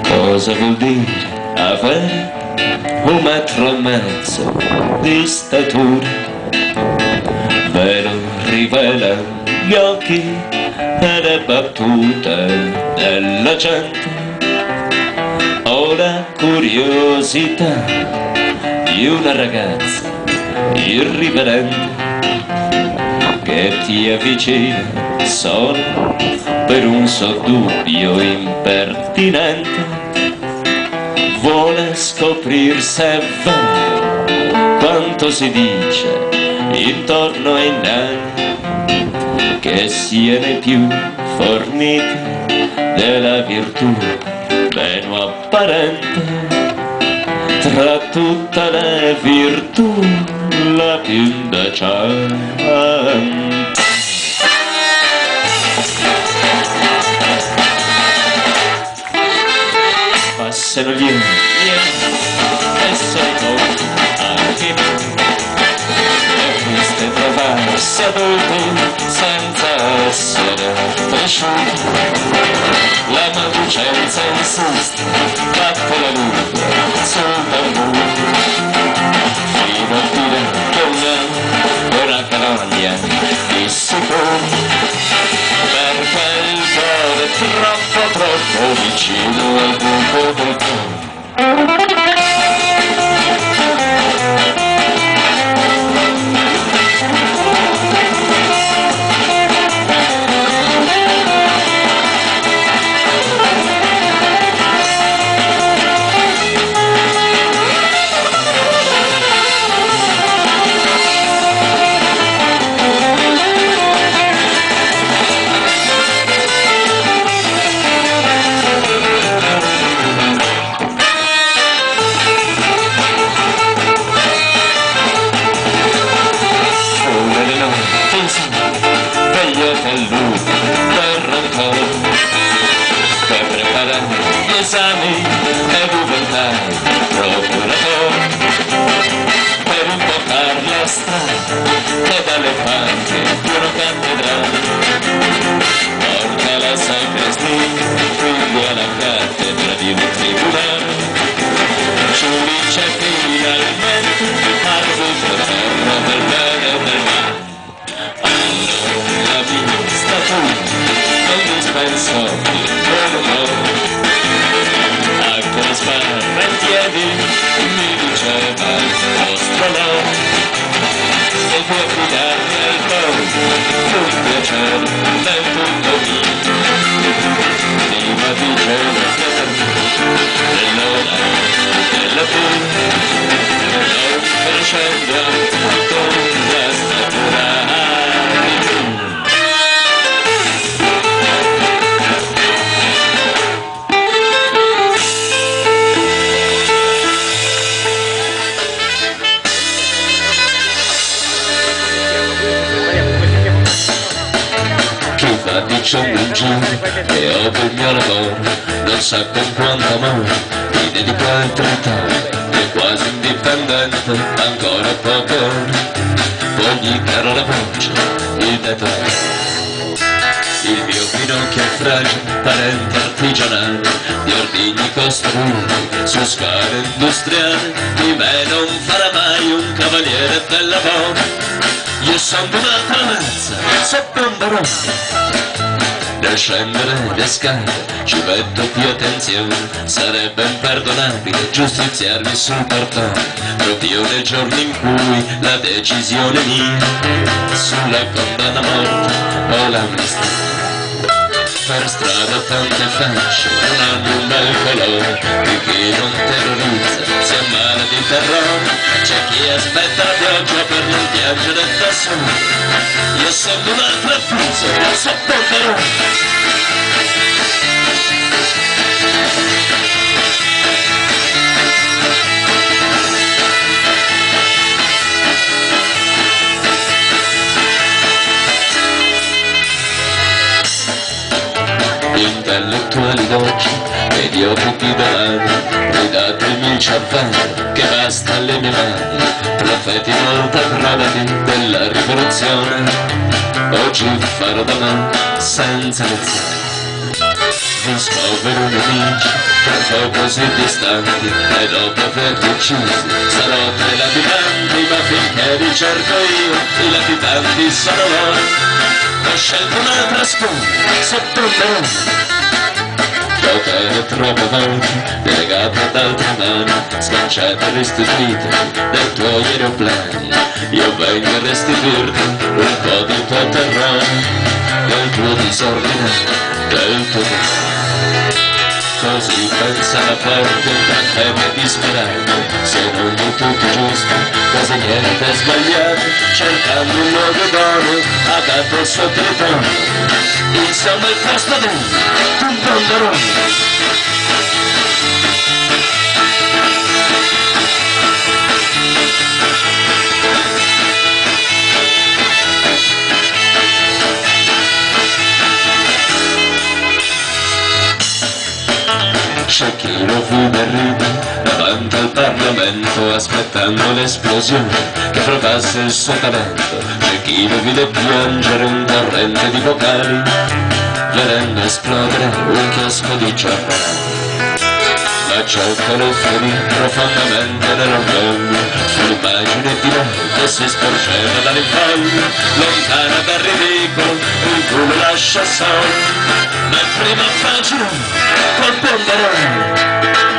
Cosa vuol dire avere 1,5 metri di statura? Ve lo rivelano gli occhi e le battute della gente. Ho la curiosità di una ragazza irriverente che ti avvicina solo per un dubbio impertinente. Vuole scoprir se è vero quanto si dice intorno ai nani, che siano più forniti della virtù meno apparente. Tra tutte le virtù la più indecente. Passano gli anni e sei tu anche tu, e queste traverse adulti senza essere cresciuti. La maldicenza insiste, batte la luce sul bambù, fino a dire che una carogna di sicuro, perché il cuore è troppo vicino al buco del cuore. Per preparare gli esami e diventare procuratore, per imboccare la strada che dalle panche di una cattedrale porta la sacrestia, quindi alla cattedra di un tribunale. Giudice finalmente arbitro eterno del bene e del male. Allora la vista tu indispensabile per l'amore, a come sbarra in piedi mi diceva il vostro nome, e puoi affidarmi al mondo un piacere del tutto mio. Prima diceva dell'ora della fine, non crescendo con la statura. Dicendo un giorno che ho il mio lavoro, non sa con quanto amore mi dedico al territorio, è quasi indipendente, ancora poche ore, poi caro la voce, il detto. Il mio Pinocchio è fragile, parente artigianale, di ordigni costruiti su scale industriali, di me non farà mai un cavaliere del lavoro. Io sono una tramezza, sotto un barone. Nel scendere le scale ci metto più attenzione, sarebbe imperdonabile giustiziarmi sul portone, proprio nel giorno in cui la decisione mia sulla condanna a morte o l'amnistia. Per strada tante facce non hanno un bel colore, di chi non terrorizza si ammala aspetta la pioggia per non piangere da solo. Io sono un'altra fuso, sottoterrò. Intellettuali d'oggi, mediocri di domani, ridatemi il cervello che basta alle mie mani, profeti molteprovati della rivoluzione, oggi farò da me senza lezioni. Non scopro nemici per poco così distanti, e dopo averti uccisi sarò tra i latitanti, ma finché li cerco io i latitanti sono loro. Ho scelto un'altra scuola sotto il nome, potere troppo volte delegato ad altre mani, sganciate restituite dai tuoi aeroplani. Io vengo a restituirti un po' del tuo terrore, del tuo disordine, del tuo dolore. Così pensa la forte tra te e disperato, se non di tutti giusti, quasi niente è sbagliato, cercando un nuovo dono adatto al suo territorio. Insomma il posto dentro, un ponderone. C'è chi lo fuga e ride davanti al Parlamento aspettando l'esplosione che provasse il suo talento. C'è chi lo vide piangere un torrente di vocali vedendo esplodere un chiosco di giornali. Ma ciò che lo ferì profondamente nell'orgoglio sull'immagine di lei che si sporgeva dall'infoglio, lontana dal ridicolo in cui lo lascia solo. Ma prima pagina col ponderone.